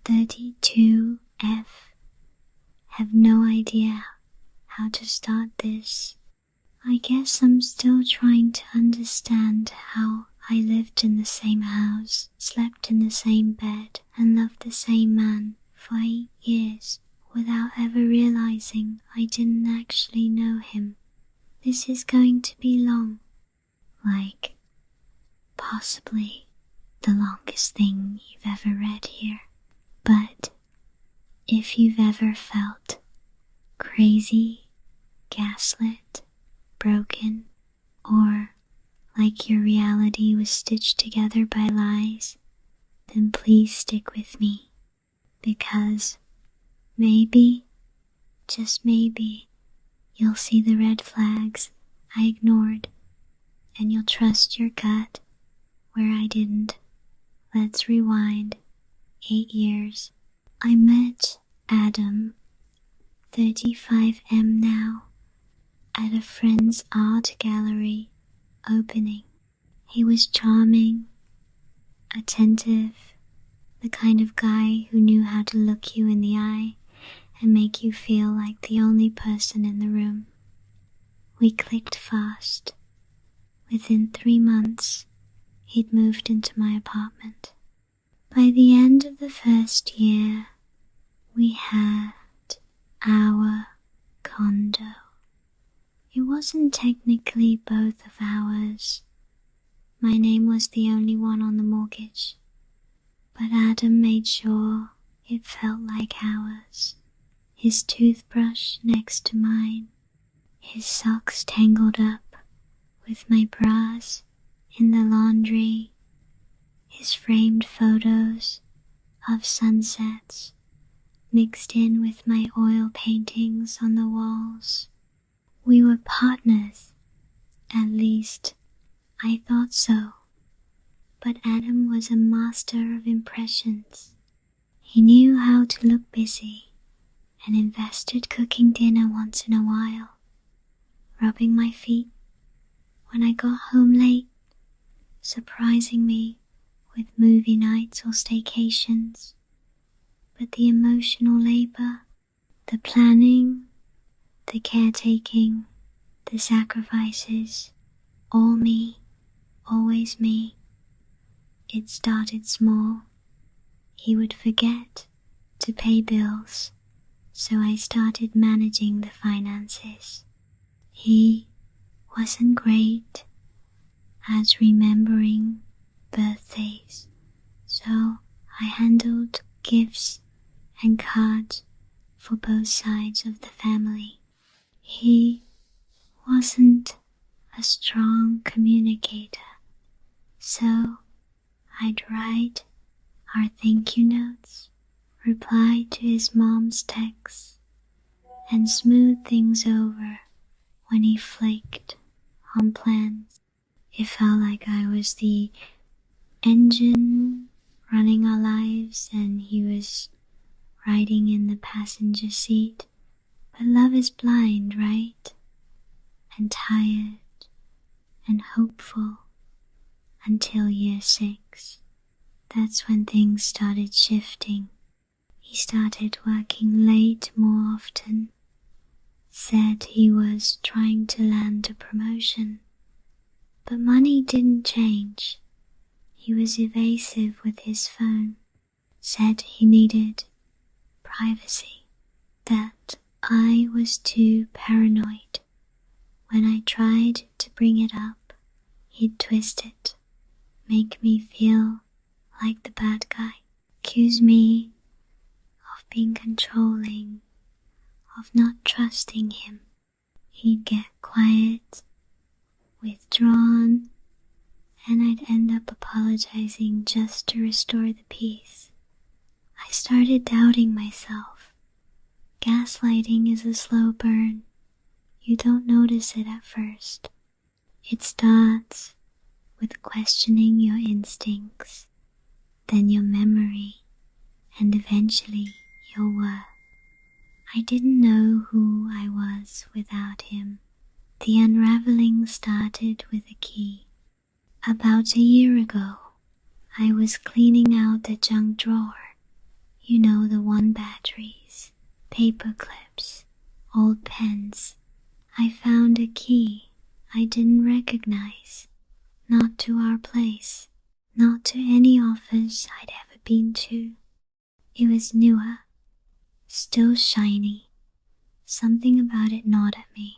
32F. Have no idea how to start this. I guess I'm still trying to understand how I lived in the same house, slept in the same bed, and loved the same man for 8 years without ever realizing I didn't actually know him. This is going to be long. Like, possibly the longest thing you've ever read here. But if you've ever felt crazy, gaslit, broken, or like your reality was stitched together by lies, then please stick with me, because maybe, just maybe, you'll see the red flags I ignored, and you'll trust your gut where I didn't. Let's rewind 8 years. I met Adam, 35M now, at a friend's art gallery opening. He was charming, attentive, the kind of guy who knew how to look you in the eye and make you feel like the only person in the room. We clicked fast. Within 3 months, he'd moved into my apartment. By the end of the first year, we had our condo. It wasn't technically both of ours. My name was the only one on the mortgage, but Adam made sure it felt like ours. His toothbrush next to mine, his socks tangled up with my bras in the laundry, his framed photos of sunsets mixed in with my oil paintings on the walls. We were partners, at least I thought so, but Adam was a master of impressions. He knew how to look busy and invested cooking dinner once in a while, rubbing my feet when I got home late, surprising me with movie nights or staycations. But the emotional labor, the planning, the caretaking, the sacrifices, all me, always me. It started small. He would forget to pay bills, so I started managing the finances. He wasn't great at remembering birthdays, so I handled gifts and cards for both sides of the family. He wasn't a strong communicator, so I'd write our thank you notes, reply to his mom's texts, and smooth things over when he flaked on plans. It felt like I was the engine running our lives and he was riding in the passenger seat. But love is blind, right? And tired and hopeful until year 6. That's when things started shifting. He started working late more often. Said he was trying to land a promotion. But money didn't change. He was evasive with his phone. Said he needed privacy. That I was too paranoid. When I tried to bring it up, he'd twist it, make me feel like the bad guy, accuse me of being controlling, of not trusting him. He'd get quiet, withdrawn, and I'd end up apologizing just to restore the peace. I started doubting myself. Gaslighting is a slow burn. You don't notice it at first. It starts with questioning your instincts, then your memory, and eventually your worth. I didn't know who I was without him. The unraveling started with a key. About a year ago, I was cleaning out the junk drawer. You know, the one batteries, paper clips, old pens. I found a key I didn't recognize. Not to our place, not to any office I'd ever been to. It was newer, still shiny. Something about it gnawed at me.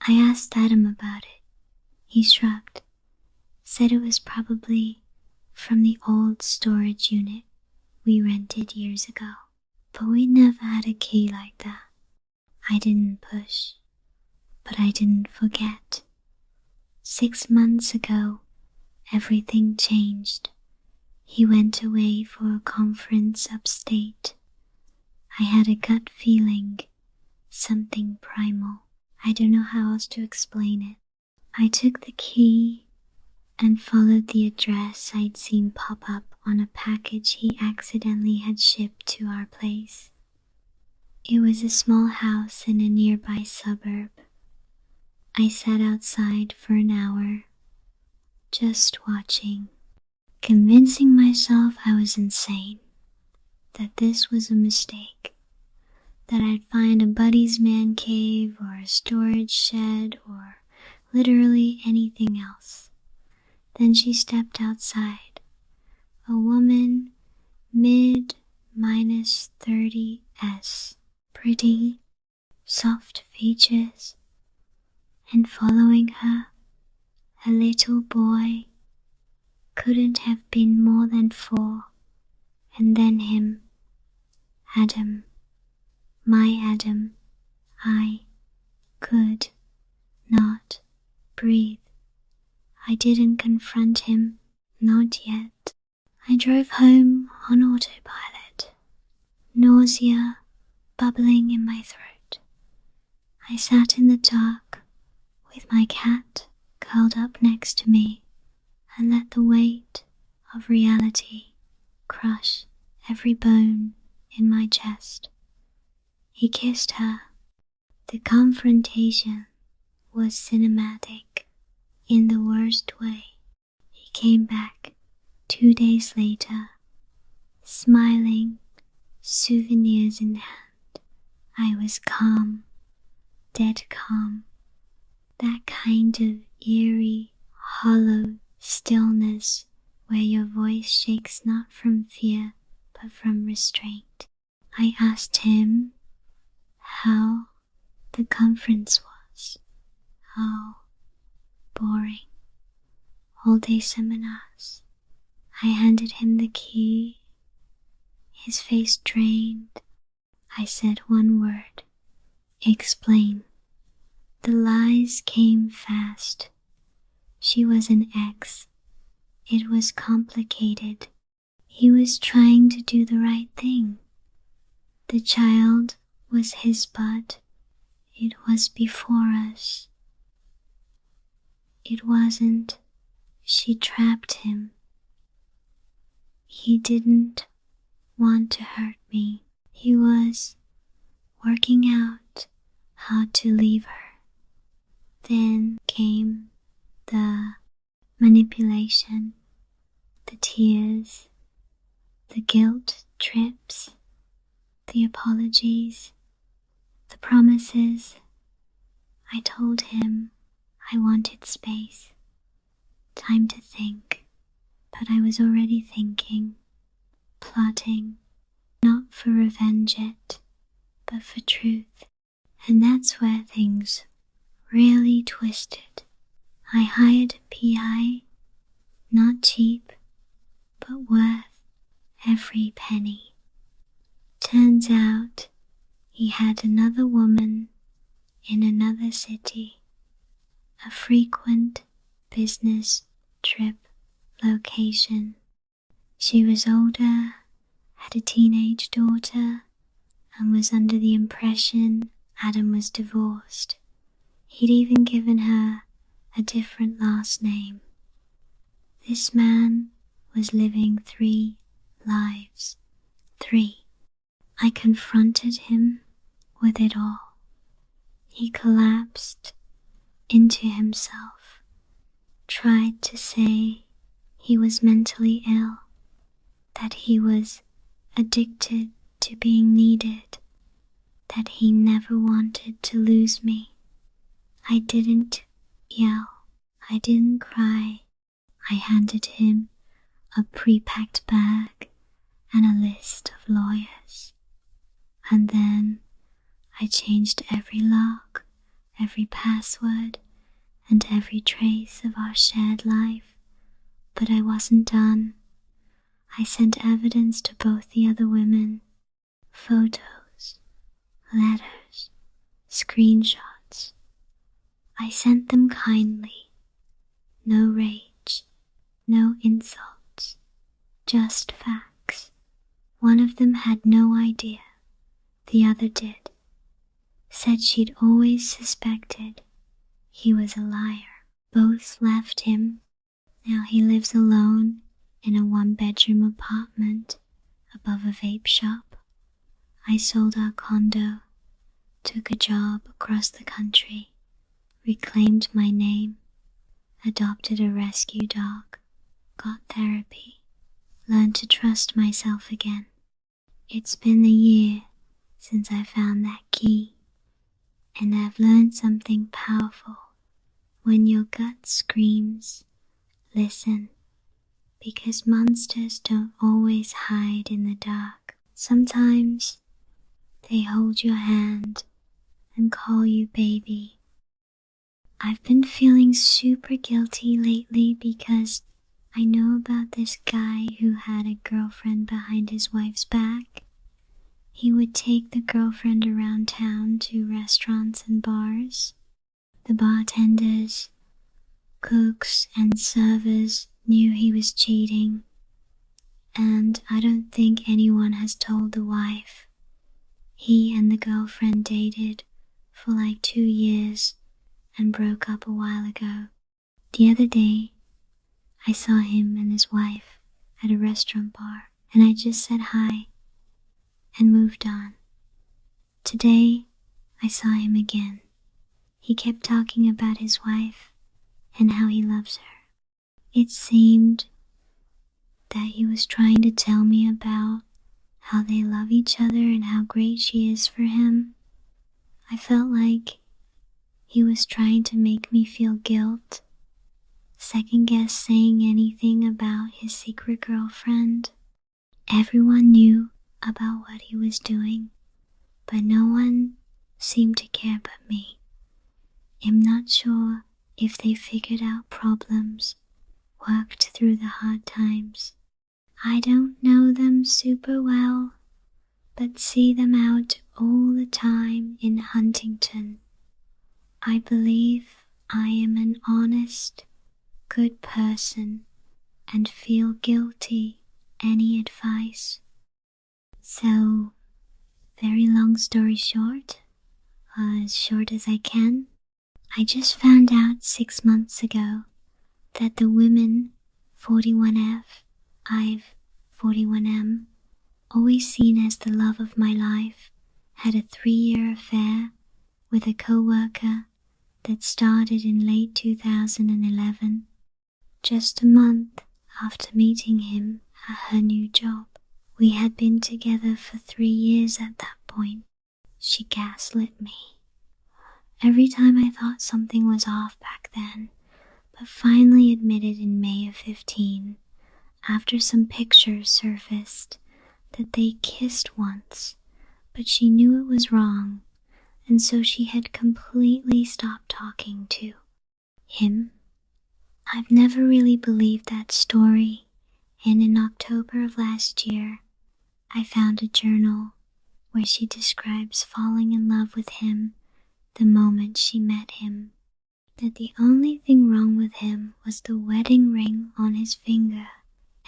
I asked Adam about it. He shrugged, said it was probably from the old storage unit we rented years ago. But we never had a key like that. I didn't push, but I didn't forget. 6 months ago, everything changed. He went away for a conference upstate. I had a gut feeling, something primal. I don't know how else to explain it. I took the key and followed the address I'd seen pop up on a package he accidentally had shipped to our place. It was a small house in a nearby suburb. I sat outside for an hour, just watching, convincing myself I was insane, that this was a mistake, that I'd find a buddy's man cave or a storage shed or literally anything else. Then she stepped outside, a woman mid-30s, pretty, soft features, and following her, a little boy, couldn't have been more than 4, and then him, Adam, my Adam. I could not breathe. I didn't confront him, not yet. I drove home on autopilot, nausea bubbling in my throat. I sat in the dark with my cat curled up next to me and let the weight of reality crush every bone in my chest. He kissed her. The confrontation was cinematic in the worst way. He came back 2 days later, smiling, souvenirs in hand. I was calm, dead calm. That kind of eerie, hollow stillness where your voice shakes not from fear but from restraint. I asked him how the conference was. How boring. All-day seminars. I handed him the key. His face drained. I said one word. Explain. The lies came fast. She was an ex. It was complicated. He was trying to do the right thing. The child was his, but it was before us. It wasn't. She trapped him. He didn't want to hurt me. He was working out how to leave her. Then came the manipulation, the tears, the guilt trips, the apologies, the promises. I told him I wanted space, time to think, but I was already thinking, plotting, not for revenge yet, but for truth. And that's where things really twisted. I hired a PI, not cheap, but worth every penny. Turns out he had another woman in another city, a frequent business trip location. She was older, had a teenage daughter, and was under the impression Adam was divorced. He'd even given her a different last name. This man was living 3 lives. 3. I confronted him with it all. He collapsed into himself, tried to say he was mentally ill, that he was addicted to being needed, that he never wanted to lose me. I didn't yell, I didn't cry. I handed him a pre-packed bag and a list of lawyers. And then I changed every lock, every password, and every trace of our shared life. But I wasn't done. I sent evidence to both the other women, photos, letters, screenshots. I sent them kindly. No rage, no insults, just facts. One of them had no idea. The other did. Said she'd always suspected he was a liar. Both left him. Now he lives alone in a one-bedroom apartment above a vape shop. I sold our condo, took a job across the country, reclaimed my name, adopted a rescue dog, got therapy, learned to trust myself again. It's been a year since I found that key, and I've learned something powerful. When your gut screams, listen, because monsters don't always hide in the dark. Sometimes they hold your hand and call you baby. I've been feeling super guilty lately because I know about this guy who had a girlfriend behind his wife's back. He would take the girlfriend around town to restaurants and bars. The bartenders, cooks, and servers knew he was cheating, and I don't think anyone has told the wife. He and the girlfriend dated for like 2 years and broke up a while ago. The other day, I saw him and his wife at a restaurant bar, and I just said hi and moved on. Today, I saw him again. He kept talking about his wife and how he loves her. It seemed that he was trying to tell me about how they love each other and how great she is for him. I felt like he was trying to make me feel guilt, second-guess saying anything about his secret girlfriend. Everyone knew about what he was doing, but no one seemed to care but me. I'm not sure if they figured out problems, worked through the hard times. I don't know them super well, but see them out all the time in Huntington. I believe I am an honest, good person and feel guilty. Any advice? So, very long story short, as short as I can, I just found out 6 months ago that the women 41F, I've 41M, always seen as the love of my life, had a 3-year affair with a co-worker that started in late 2011, just a month after meeting him at her new job. We had been together for 3 years at that point. She gaslit me. Every time I thought something was off back then, but finally admitted in May of 15, after some pictures surfaced, that they kissed once, but she knew it was wrong, and so she had completely stopped talking to him. I've never really believed that story, and in October of last year, I found a journal where she describes falling in love with him the moment she met him, that the only thing wrong with him was the wedding ring on his finger,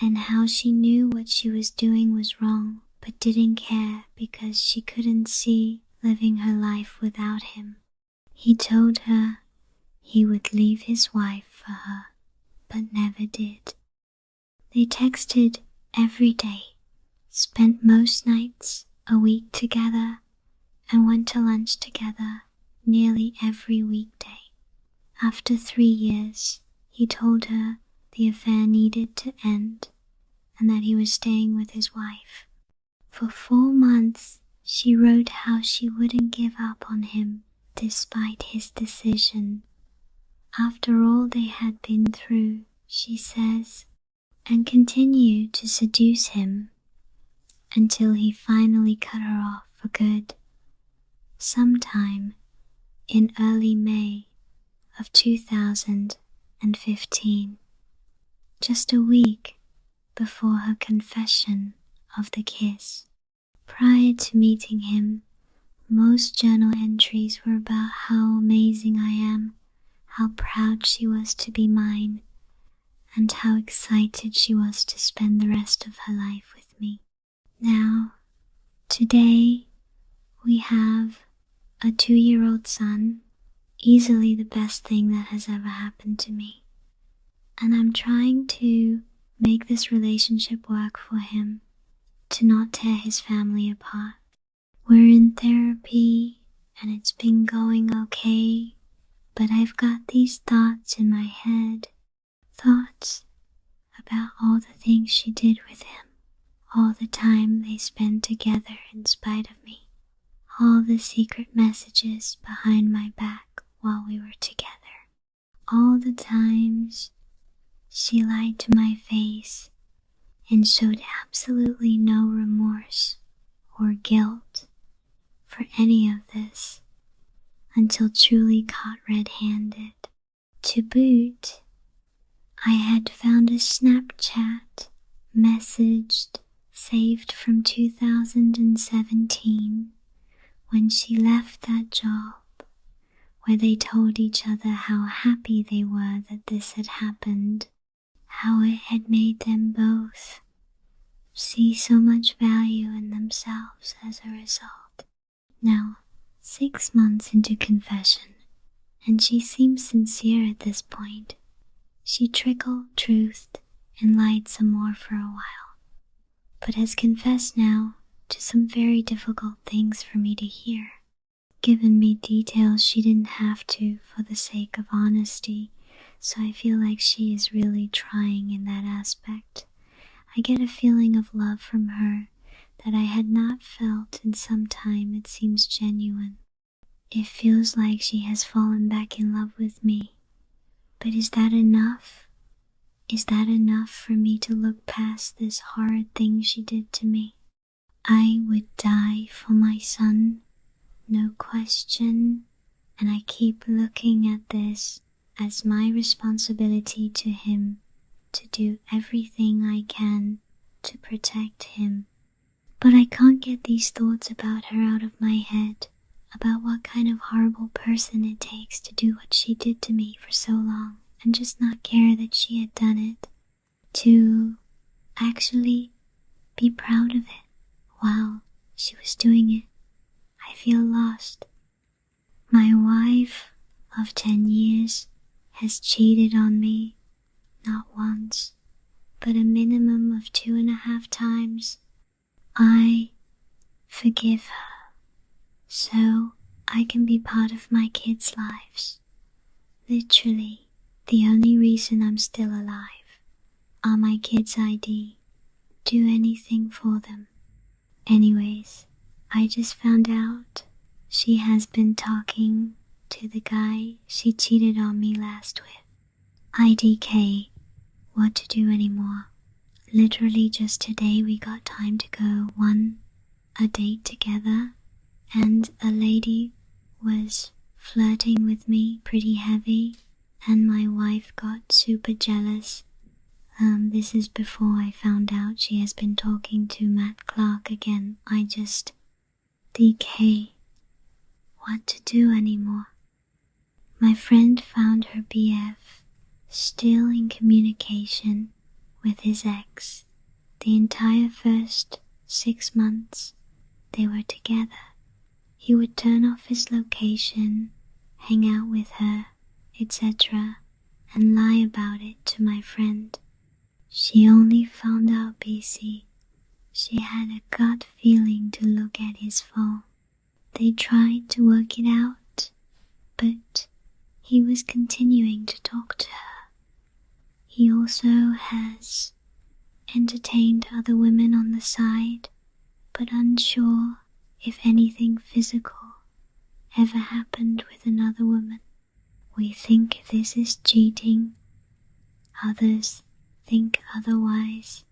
and how she knew what she was doing was wrong, but didn't care because she couldn't see living her life without him. He told her he would leave his wife for her, but never did. They texted every day, spent most nights a week together, and went to lunch together nearly every weekday. After 3 years, he told her the affair needed to end and that he was staying with his wife. For 4 months, she wrote how she wouldn't give up on him despite his decision. After all they had been through, she says, and continued to seduce him until he finally cut her off for good, sometime in early May of 2015, just a week before her confession of the kiss. Prior to meeting him, most journal entries were about how amazing I am, how proud she was to be mine, and how excited she was to spend the rest of her life with me. Now, today, we have a 2-year-old son, easily the best thing that has ever happened to me. And I'm trying to make this relationship work for him, to not tear his family apart. We're in therapy, and it's been going okay, but I've got these thoughts in my head, thoughts about all the things she did with him, all the time they spent together in spite of me, all the secret messages behind my back while we were together, all the times she lied to my face and showed absolutely no remorse or guilt for any of this until truly caught red-handed. To boot, I had found a Snapchat messaged, saved from 2017 when she left that job, where they told each other how happy they were that this had happened, how it had made them both see so much value in themselves as a result. Now, 6 months into confession, and she seems sincere at this point. She trickled, truthed, and lied some more for a while, but has confessed now to some very difficult things for me to hear, given me details she didn't have to for the sake of honesty, so I feel like she is really trying in that aspect. I get a feeling of love from her that I had not felt in some time. It seems genuine. It feels like she has fallen back in love with me. But is that enough? Is that enough for me to look past this horrid thing she did to me? I would die for my son, no question, and I keep looking at this as my responsibility to him, to do everything I can to protect him. But I can't get these thoughts about her out of my head, about what kind of horrible person it takes to do what she did to me for so long and just not care that she had done it, to actually be proud of it while she was doing it. I feel lost. My wife of 10 years has cheated on me, not once, but a minimum of 2.5 times. I forgive her, so I can be part of my kids' lives. Literally, the only reason I'm still alive are my kids' ID. Do anything for them. Anyways, I just found out she has been talking to the guy she cheated on me last with. IDK, what to do anymore? Literally just today we got time to go on a date together, and a lady was flirting with me pretty heavy, and my wife got super jealous. This is before I found out she has been talking to Matt Clark again. DK, what to do anymore? My friend found her BF still in communication with his ex. The entire first 6 months they were together. He would turn off his location, hang out with her, etc., and lie about it to my friend. She only found out BC. She had a gut feeling to look at his phone. They tried to work it out, but he was continuing to talk to her. He also has entertained other women on the side, but unsure if anything physical ever happened with another woman. We think this is cheating, others think otherwise.